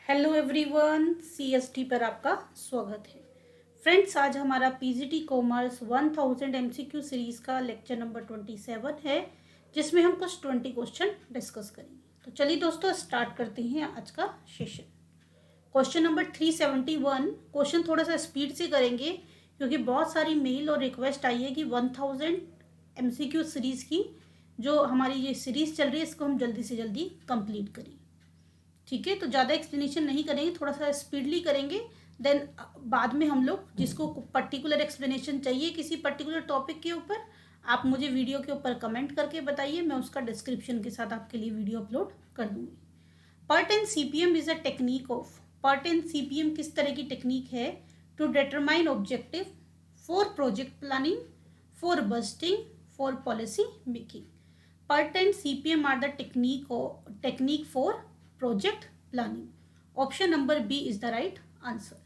Hello everyone, CST पर आपका स्वागत है। फ्रेंड्स, आज हमारा पीजीटी कॉमर्स 1000 एमसीक्यू सीरीज का लेक्चर नंबर 27 है, जिसमें हम कुछ 20 क्वेश्चन डिस्कस करेंगे। तो चलिए दोस्तों, स्टार्ट करते हैं आज का सेशन। Question number 371। क्वेश्चन थोड़ा सा स्पीड से करेंगे क्योंकि बहुत सारी मेल और रिक्वेस्ट आई है कि 1000 एमसीक्यू सीरीज की जो हमारी ये सीरीज चल रही है, इसको हम जल्दी से जल्दी कंप्लीट करें। ठीक है, तो ज़्यादा एक्सप्लेनेशन नहीं करेंगे, थोड़ा सा स्पीडली करेंगे। देन बाद में हम लोग जिसको पर्टिकुलर एक्सप्लेनेशन चाहिए किसी पर्टिकुलर टॉपिक के ऊपर, आप मुझे वीडियो के ऊपर कमेंट करके बताइए, मैं उसका डिस्क्रिप्शन के साथ आपके लिए वीडियो अपलोड कर दूंगी। PERT and CPM is a technique of. PERT and CPM किस तरह की टेक्निक है? To determine objective, for project planning, for budgeting, for policy making. PERT and CPM are the technique for project planning. Option number B is the right answer.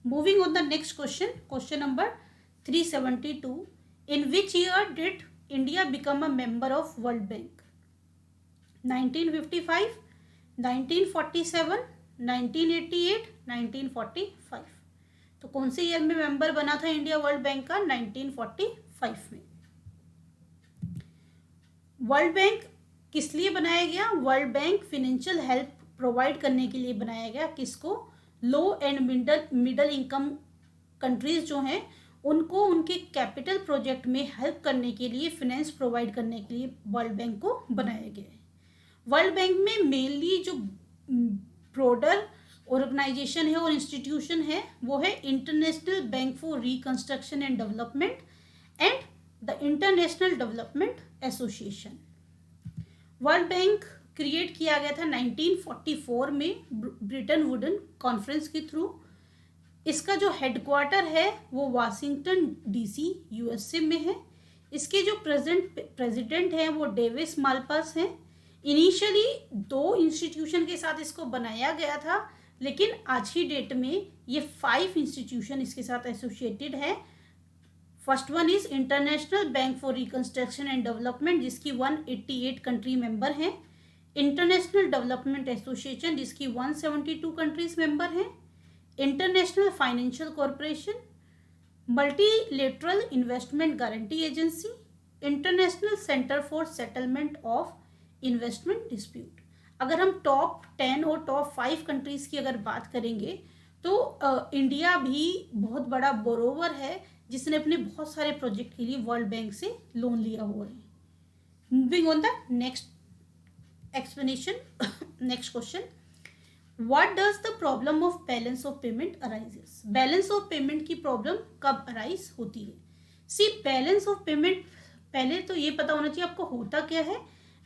Moving on the next question, question number 372. In which year did India become a member of World Bank? 1955, 1947, 1988, 1945. तो कौन से year में member बना था India world bank का? 1945 में। World bank किस लिए बनाया गया? World bank financial help provide करने के लिए बनाया गया। किसको? लो एंड मिडल इनकम कंट्रीज जो हैं उनको उनके कैपिटल प्रोजेक्ट में हेल्प करने के लिए, फाइनेंस प्रोवाइड करने के लिए वर्ल्ड बैंक को बनाया गया है। वर्ल्ड बैंक में मेनली जो ब्रॉडर ऑर्गेनाइजेशन है और इंस्टीट्यूशन है वो है international bank for reconstruction and development and the international development association. World bank create किया गया था 1944 में ब्रिटेन वुडन कॉन्फ्रेंस के थ्रू। इसका जो हेडक्वार्टर है वो वाशिंगटन डीसी यूएसए में है। इसके जो प्रेसिडेंट हैं वो डेविस मालपास हैं। इनिशियली 2 इंस्टीट्यूशन के साथ इसको बनाया गया था, लेकिन आज की डेट में ये 5 इंस्टीट्यूशन इसके साथ एसोसिएटेड है। First one is international bank for reconstruction and development, जिसकी 188 कंट्री मेंबर हैं। इंटरनेशनल डेवलपमेंट एसोसिएशन, जिसकी 172 कंट्रीज मेंबर हैं। International financial corporation, multilateral investment guarantee agency, international centre for settlement of investment dispute. अगर हम top 10 और top 5 countries की अगर बात करेंगे तो इंडिया भी बहुत बड़ा बोरोवर है, जिसने अपने बहुत सारे प्रोजेक्ट के लिए वर्ल्ड बैंक से लोन लिया हुआ है। Moving on the next explanation, next question, what does the problem of balance of payment arises? Balance of payment की प्रॉब्लम कब अराइज होती है? सी, बैलेंस ऑफ पेमेंट, पहले तो ये पता होना चाहिए आपको होता क्या है।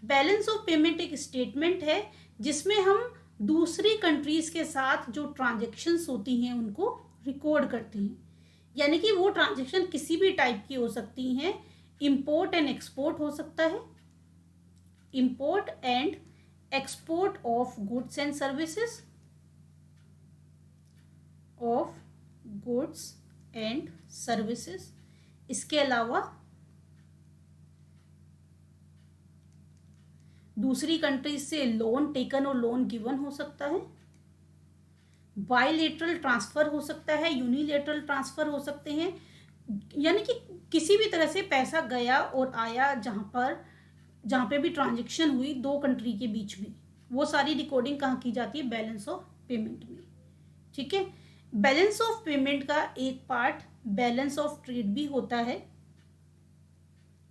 बैलेंस ऑफ पेमेंट एक स्टेटमेंट है जिसमें हम दूसरी कंट्रीज के साथ जो ट्रांजेक्शन्स होती हैं उनको रिकॉर्ड करते हैं। यानी कि वो ट्रांजेक्शन किसी भी टाइप की हो सकती हैं। इंपोर्ट एंड एक्सपोर्ट हो सकता है, import and export of goods and services, of goods and services. इसके अलावा दूसरी कंट्रीज से लोन टेकन और लोन गिवन हो सकता है। बायलेटरल ट्रांसफर हो सकता है, यूनिलेटरल ट्रांसफर हो सकते हैं। यानी कि किसी भी तरह से पैसा गया और आया, जहाँ पे भी ट्रांजेक्शन हुई 2 कंट्री के बीच में, वो सारी रिकॉर्डिंग कहाँ की जाती है? बैलेंस ऑफ पेमेंट में। ठीक है, बैलेंस ऑफ पेमेंट का एक पार्ट बैलेंस ऑफ ट्रेड भी होता है।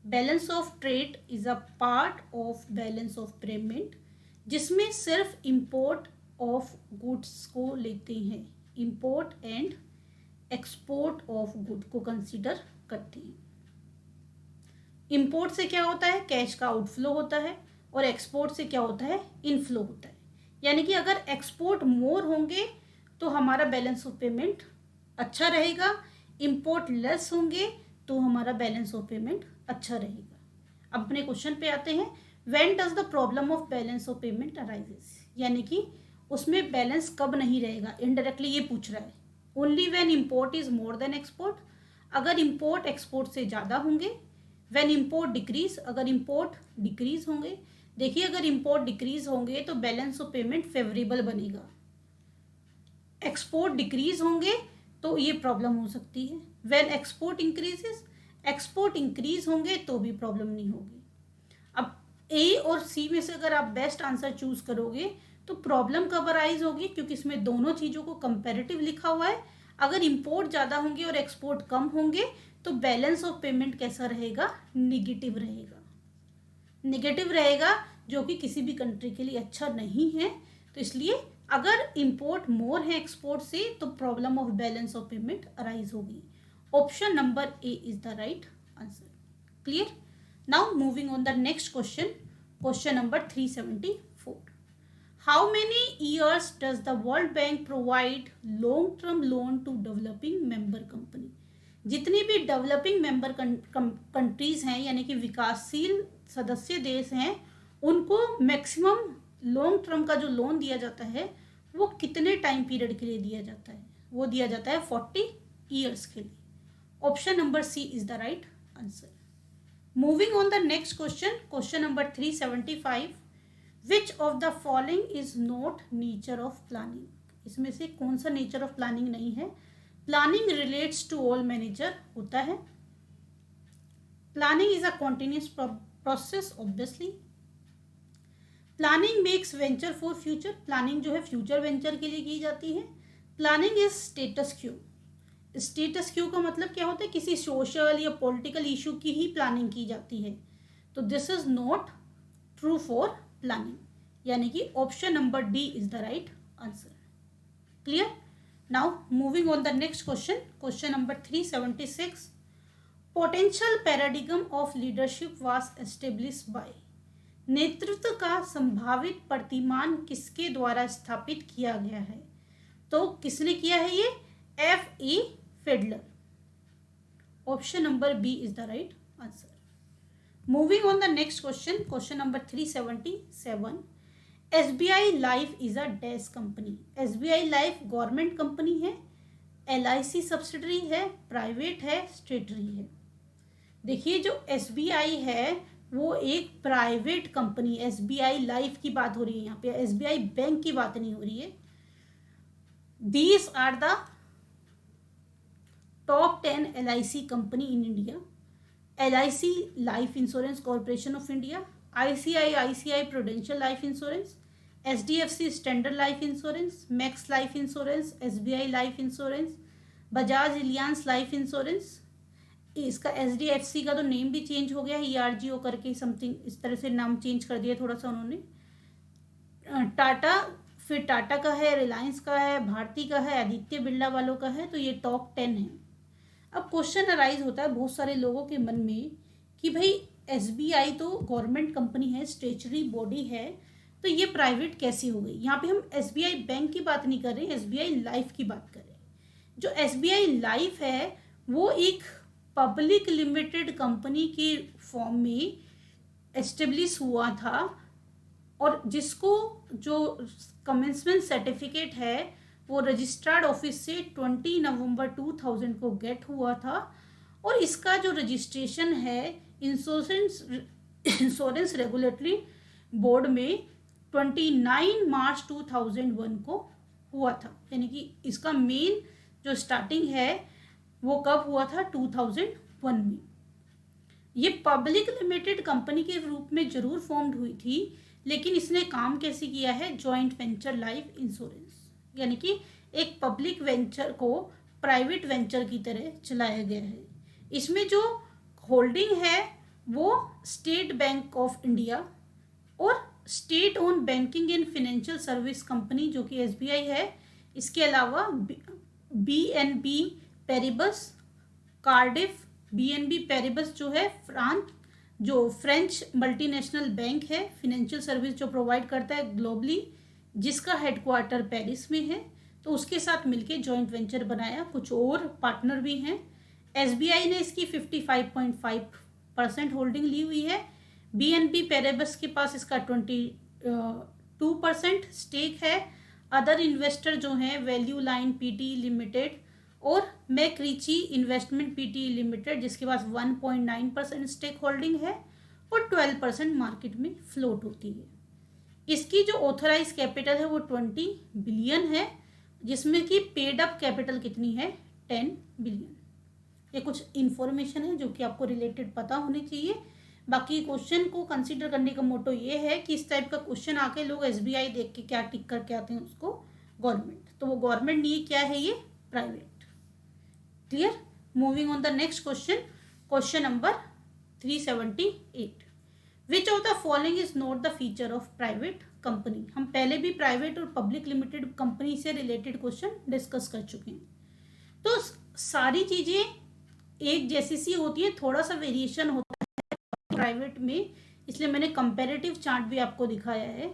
Balance of trade is a part of balance of payment, जिसमें सिर्फ इंपोर्ट ऑफ गुड्स को लेते हैं, import and export of good को कंसीडर करते हैं। इंपोर्ट से क्या होता है? कैश का आउटफ्लो होता है, और एक्सपोर्ट से क्या होता है? इनफ्लो होता है। यानी कि अगर एक्सपोर्ट मोर होंगे तो हमारा बैलेंस ऑफ पेमेंट अच्छा रहेगा, इंपोर्ट लेस होंगे तो हमारा बैलेंस ऑफ पेमेंट अच्छा रहेगा। अब अपने क्वेश्चन पे आते हैं। When does the problem of balance of payment arises? यानी कि उसमें बैलेंस कब नहीं रहेगा, इनडायरेक्टली ये पूछ रहा है। Only when import is more than export, अगर इंपोर्ट एक्सपोर्ट से ज़्यादा होंगे। व्हेन इंपोर्ट डिक्रीज, अगर इंपोर्ट डिक्रीज होंगे। देखिए, अगर इंपोर्ट डिक्रीज होंगे तो बैलेंस ऑफ पेमेंट फेवरेबल बनेगा। एक्सपोर्ट डिक्रीज होंगे तो ये प्रॉब्लम हो सकती है। When export increases, export increase होंगे तो भी प्रॉब्लम नहीं होगी। अब ए और सी में से अगर आप बेस्ट आंसर चूज करोगे तो प्रॉब्लम कब अराइज होगी, क्योंकि इसमें दोनों चीज़ों को कंपेरेटिव लिखा हुआ है। अगर इंपोर्ट ज़्यादा होंगे और एक्सपोर्ट कम होंगे तो बैलेंस ऑफ पेमेंट कैसा रहेगा, निगेटिव रहेगा। निगेटिव रहेगा जो कि किसी भी कंट्री के लिए अच्छा नहीं है। तो इसलिए अगर इंपोर्ट मोर है एक्सपोर्ट से तो problem of balance of payment arise होगी। Option number A is the right answer. Clear? Now moving on the next question, question number 374। How many years does the World Bank provide long term loan to developing member company? जितनी भी developing member countries हैं यानी कि विकासशील सदस्य देश हैं, उनको मैक्सिमम लॉन्ग टर्म का जो लोन दिया जाता है वो कितने टाइम पीरियड के लिए दिया जाता है? वो दिया जाता है 40 ईयर्स के लिए। Option number C is the right answer. Moving on the next question, question number 375। Which of the following is not nature of planning? इसमें से कौन सा नेचर ऑफ प्लानिंग नहीं है? Planning relates to all manager होता है। Planning is a continuous process obviously. Planning makes venture for future, planning जो है फ्यूचर वेंचर के लिए की जाती है। Planning is status quo, status Q का मतलब क्या होता है? किसी सोशल या पॉलिटिकल इशू की ही प्लानिंग की जाती है। तो this is not true for planning, यानी कि option number D is the right answer. Clear? Now moving on the next question, question number 376। Potential paradigm of leadership was established by? नेतृत्व का संभावित प्रतिमान किसके द्वारा स्थापित किया गया है? तो किसने किया है ये? F.E. फेडलर। Option number B is the right answer. Moving on the next question, question number 377। SBI life is a dash company? SBI life government company है, LIC सब्सिडरी है, प्राइवेट है, स्टेटरी है? देखिए जो SBI है वो एक प्राइवेट कंपनी, SBI लाइफ की बात हो रही है यहाँ पे, SBI बैंक की बात नहीं हो रही है। These are the top 10 LIC company in India. LIC life insurance corporation of India, ICICI Prudential life insurance, HDFC Standard life insurance, Max life insurance, SBI life insurance, Bajaj Allianz life insurance. इसका HDFC का तो name भी change हो गया है, ERGO करके something इस तरह से नाम चेंज कर दिया थोड़ा सा उन्होंने। टाटा, फिर टाटा का है, रिलायंस का है, भारती का है, आदित्य बिरला वालों का है। तो ये टॉप 10 है। अब क्वेश्चन अराइज होता है बहुत सारे लोगों के मन में कि भाई SBI तो गवर्नमेंट कंपनी है, स्टेचुरी बॉडी है, तो ये प्राइवेट कैसी हो गई? यहाँ पे हम SBI बैंक की बात नहीं कर रहे, SBI लाइफ की बात कर रहे हैं। जो SBI लाइफ है वो एक पब्लिक लिमिटेड कंपनी के फॉर्म में एस्टेब्लिश हुआ था और जिसको जो कमेंसमेंट सर्टिफिकेट है वो रजिस्ट्रार्ड ऑफिस से 20 नवंबर 2000 को गेट हुआ था और इसका जो रजिस्ट्रेशन है इंश्योरेंस रेगुलेटरी बोर्ड में 29 मार्च 2001 को हुआ था। यानी कि इसका मेन जो स्टार्टिंग है वो कब हुआ था? 2001 में। ये पब्लिक लिमिटेड कंपनी के रूप में जरूर फॉर्म्ड हुई थी, लेकिन इसने काम कैसे किया है? जॉइंट वेंचर लाइफ इंश्योरेंस, यानी कि एक पब्लिक वेंचर को प्राइवेट वेंचर की तरह चलाया गया है। इसमें जो होल्डिंग है वो स्टेट बैंक ऑफ इंडिया और state own banking and financial service company जो कि SBI है, इसके अलावा BNB Paribas, Cardiff, BNB Paribas जो है फ्रेंच मल्टीनेशनल बैंक है, फाइनेंशियल सर्विस जो प्रोवाइड करता है ग्लोबली, जिसका हेडक्वार्टर पेरिस में है। तो उसके साथ मिलके जॉइंट वेंचर बनाया, कुछ और पार्टनर भी हैं। SBI ने इसकी 55.5% होल्डिंग ली हुई है। BNB पेरिबस के पास इसका 22% स्टेक है। अदर इन्वेस्टर जो हैं वैल्यू लाइन PT लिमिटेड और मैक्रिची इन्वेस्टमेंट PT लिमिटेड, जिसके पास 1.9% स्टेक होल्डिंग है और 12% मार्केट में फ्लोट होती है। इसकी जो ऑथराइज कैपिटल है वो 20 बिलियन है जिसमें कि पेड अप कैपिटल कितनी है 10 बिलियन। ये कुछ इन्फॉर्मेशन है जो कि आपको रिलेटेड पता होनी चाहिए। बाकी क्वेश्चन को कंसीडर करने का मोटो ये है कि इस टाइप का क्वेश्चन आके लोग एसबीआई देख के क्या टिक करके आते हैं उसको गवर्नमेंट, तो वो गवर्नमेंट नहीं, क्या है ये private. Clear. Moving on the next question, question number 378, which of the following is not the feature of private company. हम पहले भी प्राइवेट और पब्लिक लिमिटेड कंपनी से रिलेटेड क्वेश्चन डिस्कस कर चुके हैं। तो सारी चीजें एक जैसी सी होती है, थोड़ा सा वेरिएशन होता है प्राइवेट में, इसलिए मैंने कंपैरेटिव चार्ट भी आपको दिखाया है।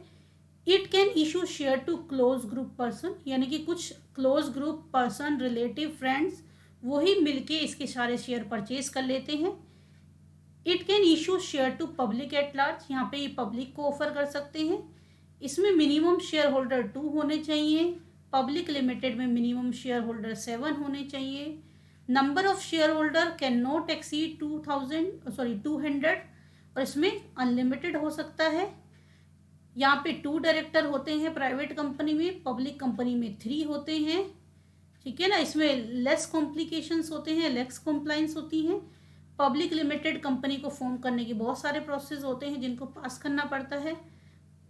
It can issue share to close group person, यानी कि कुछ close group person, relative, friends, वही मिलके इसके सारे शेयर परचेज कर लेते हैं। It can issue share to public at large, यहाँ पे ये पब्लिक को ऑफर कर सकते हैं। इसमें मिनिमम शेयर होल्डर 2 होने चाहिए। पब्लिक लिमिटेड में मिनिमम शेयर होल्डर 7 होने चाहिए। Number of share holder can not exceed 200, और इसमें अनलिमिटेड हो सकता है। यहाँ पे 2 डायरेक्टर होते हैं प्राइवेट कंपनी में, पब्लिक कंपनी में 3 होते हैं। ठीक है ना, इसमें लेस कॉम्प्लिकेशंस होते हैं, लेस कॉम्प्लाइंस होती हैं। पब्लिक लिमिटेड कंपनी को फॉर्म करने के बहुत सारे प्रोसेस होते हैं जिनको पास करना पड़ता है।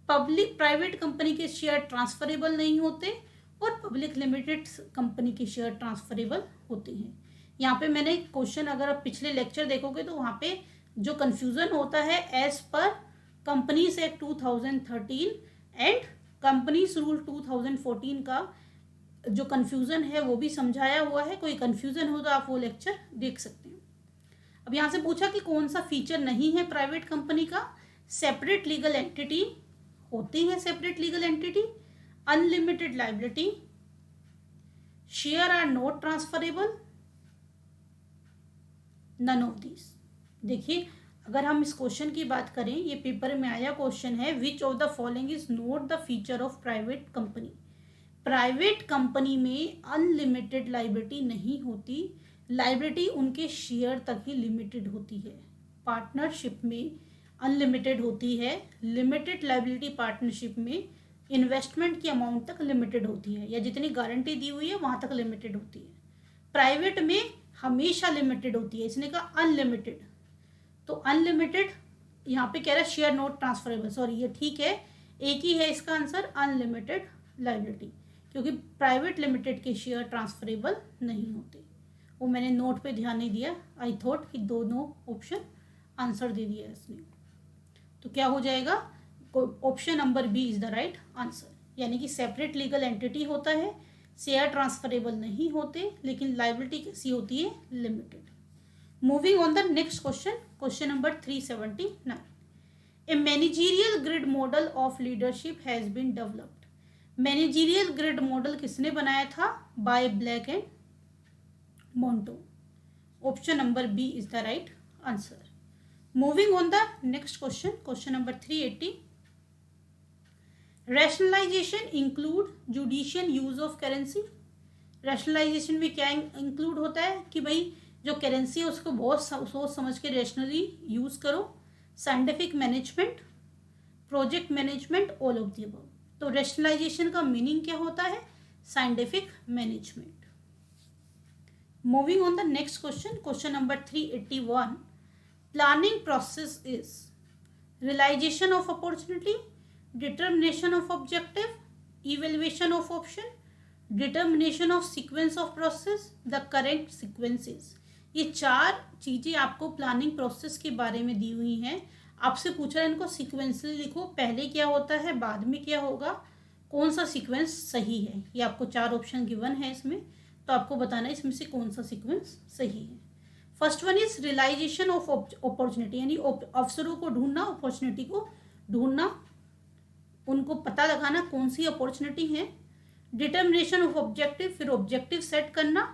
पब्लिक प्राइवेट कंपनी के शेयर ट्रांसफरेबल नहीं होते और पब्लिक लिमिटेड कंपनी के शेयर ट्रांसफरेबल होते हैं। यहाँ पे मैंने क्वेश्चन, अगर आप पिछले लेक्चर देखोगे तो वहाँ पे जो कंफ्यूजन होता है as per companies act 2013 and companies rule 2014 का जो कंफ्यूजन है वो भी समझाया हुआ है। कोई कंफ्यूजन हो तो आप वो लेक्चर देख सकते हैं। अब यहाँ से पूछा कि कौन सा फीचर नहीं है प्राइवेट कंपनी का। सेपरेट लीगल एंटिटी होती है, separate legal entity, unlimited liability, share are not transferable, none of this. देखिए, अगर हम इस क्वेश्चन की बात करें, ये पेपर में आया क्वेश्चन है, विच of the following is not the feature of private company. Private company में अनलिमिटेड लाइबिलिटी नहीं होती, लाइबिलिटी उनके शेयर तक ही लिमिटेड होती है। पार्टनरशिप में अनलिमिटेड होती है, लिमिटेड लाइबिलिटी पार्टनरशिप में इन्वेस्टमेंट की अमाउंट तक लिमिटेड होती है, या जितनी गारंटी दी हुई है वहां तक लिमिटेड होती है। प्राइवेट में हमेशा लिमिटेड होती है, इसने कहा अनलिमिटेड, तो अनलिमिटेड यहाँ पे कह रहा है शेयर नॉट ट्रांसफरेबल, सॉरी ये ठीक है, एक ही है इसका आंसर, अनलिमिटेड लाइबिलिटी, क्योंकि प्राइवेट लिमिटेड के शेयर ट्रांसफरेबल नहीं होते। वो मैंने नोट पे ध्यान नहीं दिया, आई थॉट कि दोनों ऑप्शन आंसर दे दिया इसने। तो क्या हो जाएगा, option number B is the right answer, यानी कि सेपरेट लीगल एंटिटी होता है, शेयर ट्रांसफरेबल नहीं होते, लेकिन लाइबिलिटी कैसी होती है, limited. Moving on the next question, question number 379, a managerial grid model of leadership has been developed. Managerial grid model किसने बनाया था, by Blake and Mouton. Option number B is the right answer. Moving on the next question, question number 380, rationalisation include judicial use of currency. Rationalisation में क्या include होता है कि भाई जो करेंसी है उसको बहुत सोच समझ के रैशनली यूज करो। Scientific management, project management, all of the above. तो रैशनलाइजेशन का मीनिंग क्या होता है, scientific management. Moving on the next question, question number 381, planning process is realisation of opportunity, determination of objective, evaluation of option, determination of sequence of process, the correct sequences. ये 4 चीजें आपको planning process के बारे में दी हुई हैं। आपसे पूछा है इनको सीक्वेंसली लिखो, पहले क्या होता है, बाद में क्या होगा, कौन सा सीक्वेंस सही है। ये आपको 4 ऑप्शन गिवन है इसमें, तो आपको बताना है इसमें से कौन सा सीक्वेंस सही है। First one is realisation of opportunity, यानी अवसरों को ढूंढना, अपॉर्चुनिटी को ढूंढना, उनको पता लगाना कौन सी अपॉर्चुनिटी है। डिटर्मिनेशन ऑफ ऑब्जेक्टिव, फिर ऑब्जेक्टिव सेट करना।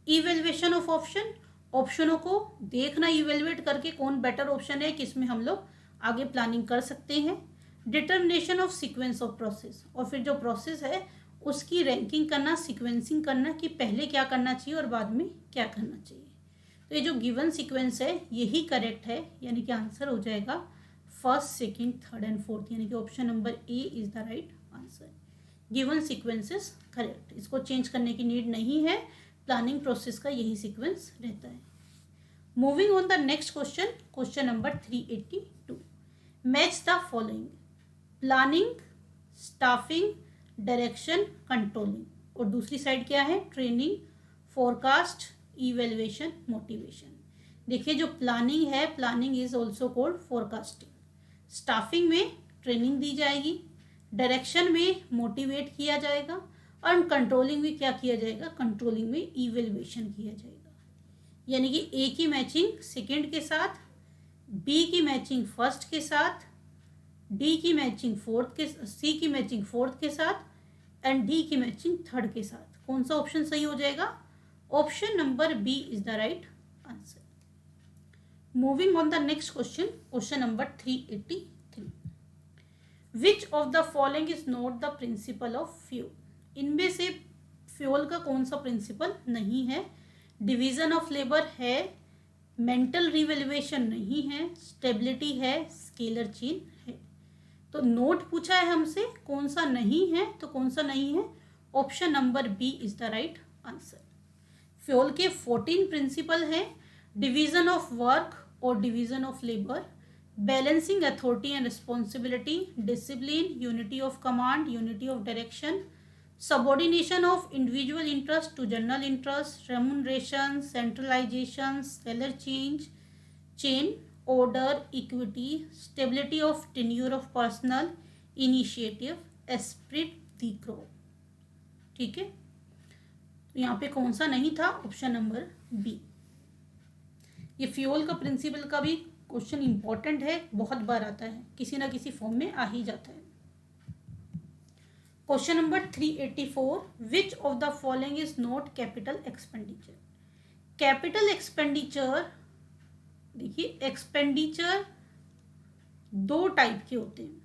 इवेल्युएशन ऑफ ऑप्शन, ऑप्शनों को देखना, इवेल्युएट करके कौन बेटर ऑप्शन है, किसमें हम लोग आगे प्लानिंग कर सकते हैं। Determination of sequence of process, और फिर जो प्रोसेस है उसकी रैंकिंग करना, सीक्वेंसिंग करना कि पहले क्या करना चाहिए और बाद में क्या करना चाहिए। तो ये जो गिवन सीक्वेंस है यही करेक्ट है, यानी कि आंसर हो जाएगा first, second, third and fourth, यानी कि option number A is the right answer. Given sequence is correct, इसको चेंज करने की नीड नहीं है, प्लानिंग प्रोसेस का यही सीक्वेंस रहता है। Moving on the next question, question number 382, match the following, planning, staffing, direction, controlling, और दूसरी साइड क्या है, ट्रेनिंग, फोरकास्ट, इवेल्युएशन, मोटिवेशन। देखिए जो प्लानिंग है, planning is also called forecasting, staffing में ट्रेनिंग दी जाएगी, डायरेक्शन में मोटिवेट किया जाएगा, और कंट्रोलिंग में क्या किया जाएगा, कंट्रोलिंग में इवेल्युएशन किया जाएगा। यानी कि ए की मैचिंग सेकेंड के साथ, बी की मैचिंग फर्स्ट के साथ, डी की मैचिंग फोर्थ के, सी की मैचिंग फोर्थ के साथ, एंड डी की मैचिंग थर्ड के साथ। कौन सा ऑप्शन सही हो जाएगा, option number B is the right answer. Moving on the next question, question number 383, which of the following is not the principle of Fayol, इनमें से फ्यूल का कौन सा प्रिंसिपल नहीं है, डिवीजन ऑफ लेबर है, मेंटल रिवैल्यूएशन नहीं है, स्टेबिलिटी है, स्केलर चेन है। तो नोट पूछा है हमसे, कौन सा नहीं है, तो कौन सा नहीं है, option number B is the right answer. Fayol के 14 प्रिंसिपल हैं, डिवीजन ऑफ वर्क और division of labour, balancing authority and responsibility, discipline, unity of command, unity of direction, subordination of individual interest to general interest, remuneration, centralization, stellar chain, order, equity, stability of tenure of personnel, initiative, esprit de corps। ठीक है, तो यहाँ पे कौन सा नहीं था, option number B. ये फ्यूल का प्रिंसिपल का भी क्वेश्चन इंपॉर्टेंट है, बहुत बार आता है, किसी ना किसी फॉर्म में आ ही जाता है। Question number 384, which of the following is not capital expenditure. Capital expenditure, देखिए एक्सपेंडिचर दो टाइप के होते हैं,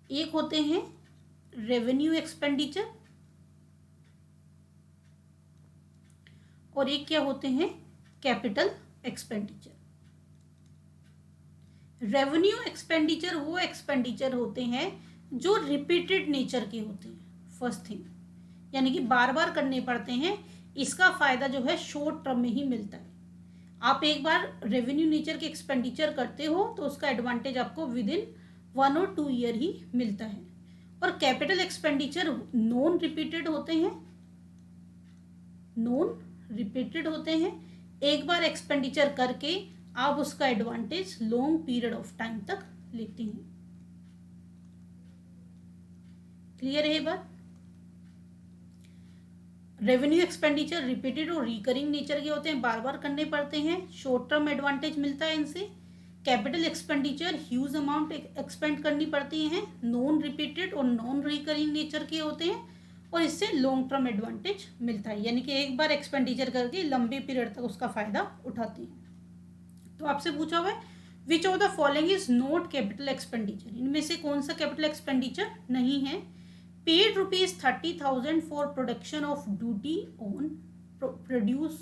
एक होते हैं रेवेन्यू एक्सपेंडिचर और एक क्या होते हैं, कैपिटल एक्सपेंडिचर। रेवेन्यू एक्सपेंडिचर वो एक्सपेंडिचर होते हैं जो रिपीटेड नेचर के होते हैं, फर्स्ट थिंग, यानी कि बार बार करने पड़ते हैं, इसका फायदा जो है शॉर्ट टर्म में ही मिलता है। आप एक बार रेवेन्यू नेचर के एक्सपेंडिचर करते हो तो उसका एडवांटेज आपको विद इन 1 और 2 ईयर ही मिलता है। और कैपिटल एक्सपेंडिचर नॉन रिपीटेड होते हैं, एक बार एक्सपेंडिचर करके आप उसका advantage long period of time तक लेते हैं। क्लियर है बात। रेवेन्यू एक्सपेंडिचर रिपीटेड और रिकरिंग नेचर के होते हैं, बार बार करने पड़ते हैं, शॉर्ट टर्म एडवांटेज मिलता है इनसे। Capital expenditure huge amount expand करनी पड़ती हैं, नॉन रिपीटेड और नॉन रिकरिंग नेचर के होते हैं, और इससे लॉन्ग टर्म एडवांटेज मिलता है, यानी कि एक बार एक्सपेंडिचर करके लंबे पीरियड तक उसका फायदा उठाते हैं। तो आपसे पूछा हुआ है विच of the following is not capital expenditure, इनमें से कौन सा कैपिटल एक्सपेंडिचर नहीं है। Paid ₹30,000 for production of duty on produce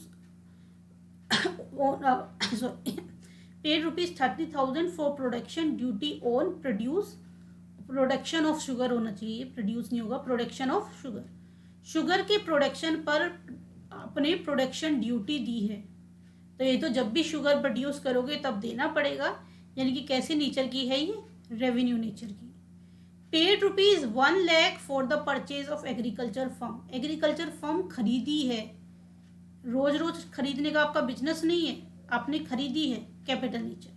paid ₹30,000 for production duty on production of sugar होना चाहिए, प्रोड्यूस नहीं होगा, प्रोडक्शन ऑफ शुगर के प्रोडक्शन पर अपने प्रोडक्शन ड्यूटी दी है। तो ये तो जब भी शुगर प्रोड्यूस करोगे तब देना पड़ेगा, यानी कि कैसे नेचर की है ये, रेवेन्यू नेचर की। Paid ₹1 lakh for the purchase of agriculture firm, agriculture firm खरीदी है, रोज रोज खरीदने का आपका बिजनेस नहीं है, आपने खरीदी है, कैपिटल नेचर।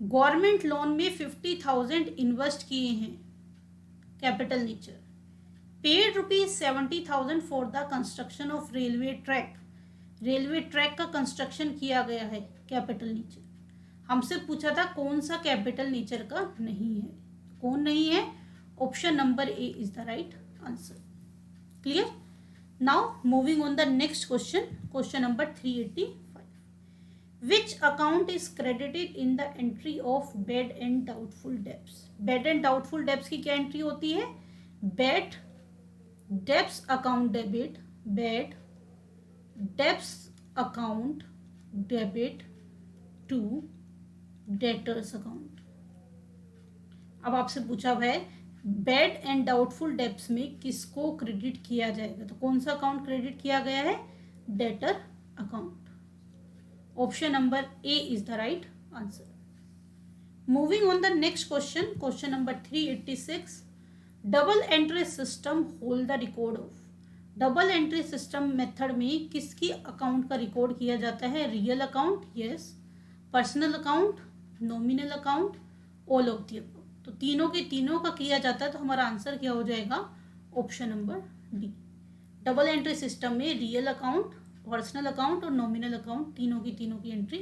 गवर्नमेंट लोन में 50,000 इन्वेस्ट किए हैं, capital nature. Paid ₹70,000 for the construction of railway track का कंस्ट्रक्शन किया गया है, कैपिटल नेचर। हमसे पूछा था कौन सा कैपिटल नेचर का नहीं है, कौन नहीं है, option number A is the right answer. Clear. Now moving on the next question, question number 385, which account is credited in the entry of bad and doubtful debts. Bad and doubtful debts की क्या entry होती है, bad debts account debit, bad debts account debit to debtors account. अब आपसे पूछा है bad and doubtful debts में किसको क्रेडिट किया जाएगा? तो कौन सा अकाउंट क्रेडिट किया गया है? Debtor account. Option number A is the right answer. Moving on the next question, question number 386, double entry system hold the record of. Double entry system method में किसकी अकाउंट का रिकॉर्ड किया जाता है? Real account, yes, personal account, nominal account, all of the above. तो तीनों के तीनों का किया जाता है, तो हमारा आंसर क्या हो जाएगा? Option number D. Double entry system में रियल अकाउंट, पर्सनल अकाउंट और नॉमिनल अकाउंट तीनों की एंट्री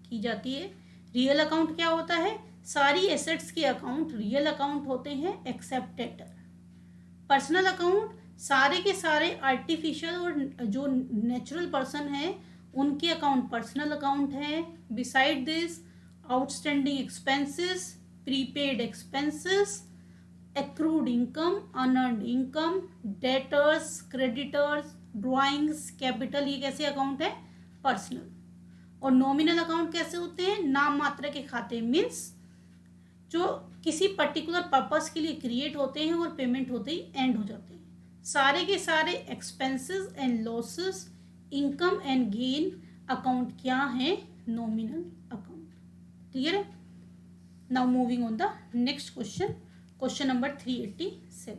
की जाती है। रियल अकाउंट क्या होता है? सारी एसेट्स के अकाउंट रियल अकाउंट होते हैं एक्सेप्ट डेटर। पर्सनल अकाउंट सारे के सारे आर्टिफिशियल और जो नेचुरल पर्सन है उनके अकाउंट पर्सनल अकाउंट है। Beside this outstanding expenses, prepaid expenses, accrued income, unearned income, debtors, creditors, drawings, capital, ये कैसे अकाउंट है? पर्सनल। और नॉमिनल अकाउंट कैसे होते हैं? नाम मात्र के खाते, मीन्स जो किसी पर्टिकुलर पर्पस के लिए क्रिएट होते हैं और पेमेंट होते ही एंड हो जाते हैं। सारे के सारे expenses and losses, income and gain account क्या है? Nominal account. क्लियर है? Now moving on the next question, question number 387,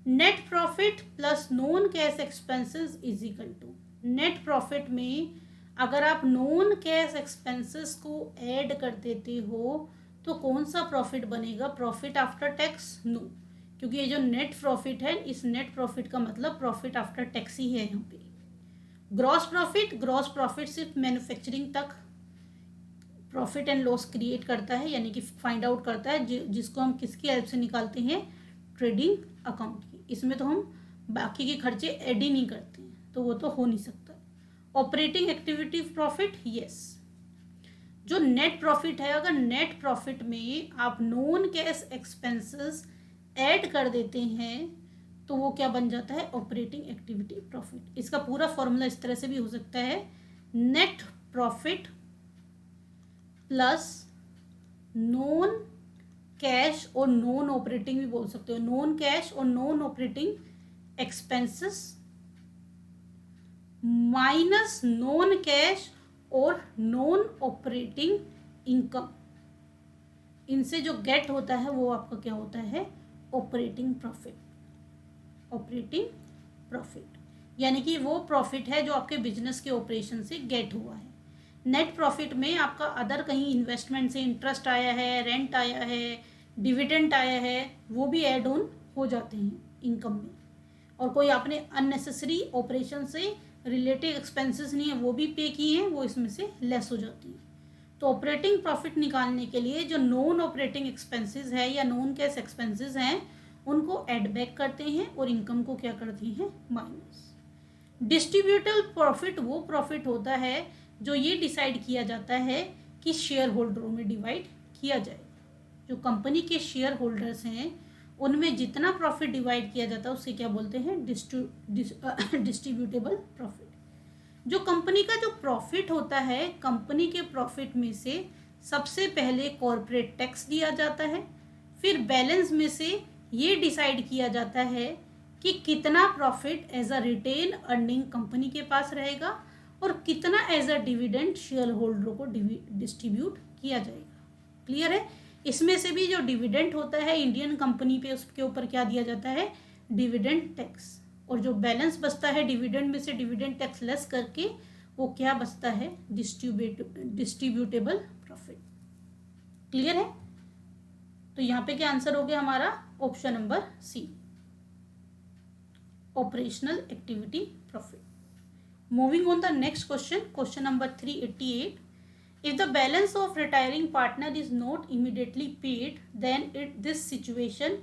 net profit plus non cash expenses is equal to. Net profit में अगर आप नॉन कैश एक्सपेंसेस को add कर देते हो तो कौन सा प्रॉफिट बनेगा? Profit after tax? नो, क्योंकि ये जो नेट प्रॉफिट है, इस नेट प्रॉफिट का मतलब प्रॉफिट आफ्टर टैक्स ही है यहाँ पे। ग्रॉस प्रॉफिट, ग्रॉस प्रॉफिट सिर्फ मैन्युफैक्चरिंग तक प्रॉफिट एंड लॉस क्रिएट करता है, यानी कि फाइंड आउट करता है, जिसको हम किसकी हेल्प से निकालते हैं? ट्रेडिंग अकाउंट की। इसमें तो हम बाकी के खर्चे ऐड ही नहीं करते हैं, तो वो तो हो नहीं सकता। Operating activity profit, yes. जो नेट प्रॉफिट है, अगर नेट प्रॉफिट में आप नॉन कैश एक्सपेंसेस ऐड कर देते हैं तो वो क्या बन जाता है? Operating activity profit. इसका पूरा फॉर्मूला इस तरह से भी हो सकता है, net profit plus non cash और नॉन ऑपरेटिंग भी बोल सकते हो, नॉन कैश और non operating expenses minus non cash और नॉन ऑपरेटिंग इनकम। इनसे जो गेट होता है वो आपका क्या होता है? Operating profit. ऑपरेटिंग प्रॉफिट यानी कि वो प्रॉफिट है जो आपके बिजनेस के ऑपरेशन से गेट हुआ है। नेट प्रॉफिट में आपका अदर कहीं इन्वेस्टमेंट से इंटरेस्ट आया है, रेंट आया है, डिविडेंड आया है, वो भी ऐड ऑन हो जाते हैं इनकम में। और कोई आपने अननेसेसरी ऑपरेशन से रिलेटेड एक्सपेंसेस नहीं है वो भी पे किए हैं, वो इसमें से लेस हो जाती है। तो ऑपरेटिंग प्रॉफिट निकालने के लिए जो नॉन ऑपरेटिंग एक्सपेंसेस है या नॉन कैश एक्सपेंसेस हैं उनको ऐड बैक करते हैं और इनकम को क्या करती हैं? माइनस। डिस्ट्रीब्यूटेबल प्रॉफिट वो प्रॉफिट होता है जो ये डिसाइड किया जाता है कि शेयर होल्डरों में डिवाइड किया जाए। जो कंपनी के शेयर होल्डर्स हैं उनमें जितना प्रॉफिट डिवाइड किया जाता है उससे क्या बोलते हैं? Distributable profit. जो कंपनी का जो प्रॉफिट होता है, कंपनी के प्रॉफिट में से सबसे पहले कॉर्पोरेट टैक्स दिया जाता है, फिर बैलेंस में से ये डिसाइड किया जाता है कि कितना profit as a retain earning company के पास रहेगा और कितना एज अ डिविडेंड शेयर होल्डरों को डिस्ट्रीब्यूट किया जाएगा। क्लियर है? इसमें से भी जो डिविडेंड होता है इंडियन कंपनी पे, उसके ऊपर क्या दिया जाता है? Dividend tax. और जो बैलेंस बचता है डिविडेंड में से डिविडेंड टैक्स लेस करके वो क्या बचता है? Distributable profit. क्लियर है? तो यहाँ पे क्या आंसर हो गया हमारा? Option number C, operational activity profit. Moving on the next question, question number 388. If the balance of retiring partner is not immediately paid, then this situation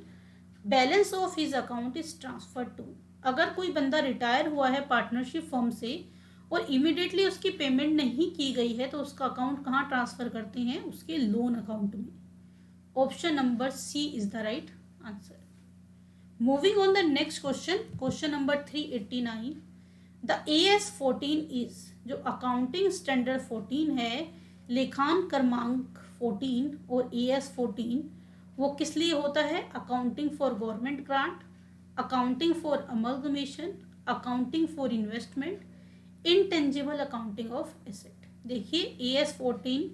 balance of his account is transferred to. अगर कोई बंदा retire हुआ है partnership firm से और immediately उसकी payment नहीं की गई है तो उसका अकाउंट कहाँ ट्रांसफर करते हैं? उसके लोन अकाउंट में। Option number C is the right answer. Moving on the next question, question number 389. The AS 14 is, जो अकाउंटिंग स्टैंडर्ड 14 है, लेखान क्रमांक 14 और AS 14 वो किस लिए होता है? Accounting for government grant, accounting for amalgamation, accounting for investment, intangible accounting of asset. देखिए AS14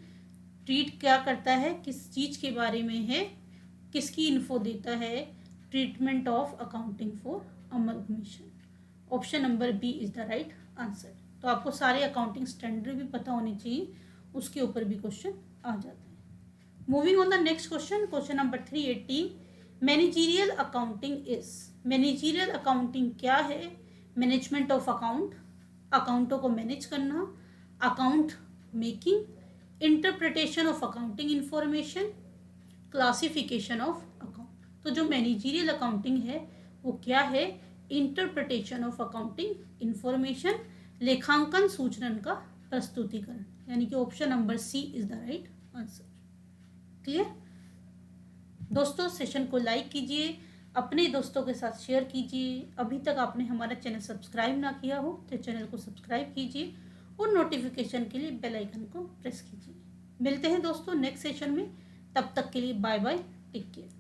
ट्रीट क्या करता है, किस चीज के बारे में है, किसकी इन्फो देता है? Treatment of accounting for amalgamation. Option number B is the right answer. तो आपको सारे अकाउंटिंग स्टैंडर्ड भी पता होने चाहिए, उसके ऊपर भी क्वेश्चन आ जाता है। Moving on the next question, question number 380, managerial accounting is. Managerial accounting क्या है? मैनेजमेंट ऑफ अकाउंट, अकाउंटों को मैनेज करना, account making, interpretation of accounting information, classification of account. तो जो मैनेजीरियल अकाउंटिंग है वो क्या है? इंटरप्रिटेशन ऑफ अकाउंटिंग इंफॉर्मेशन, लेखांकन सूचना का प्रस्तुतिकरण, यानी कि option number C is the right answer. Clear? दोस्तों सेशन को लाइक कीजिए, अपने दोस्तों के साथ शेयर कीजिए। अभी तक आपने हमारा चैनल सब्सक्राइब ना किया हो तो चैनल को सब्सक्राइब कीजिए और नोटिफिकेशन के लिए बेल आइकन को प्रेस कीजिए। मिलते हैं दोस्तों नेक्स्ट सेशन में, तब तक के लिए बाय बाय, टेक केयर।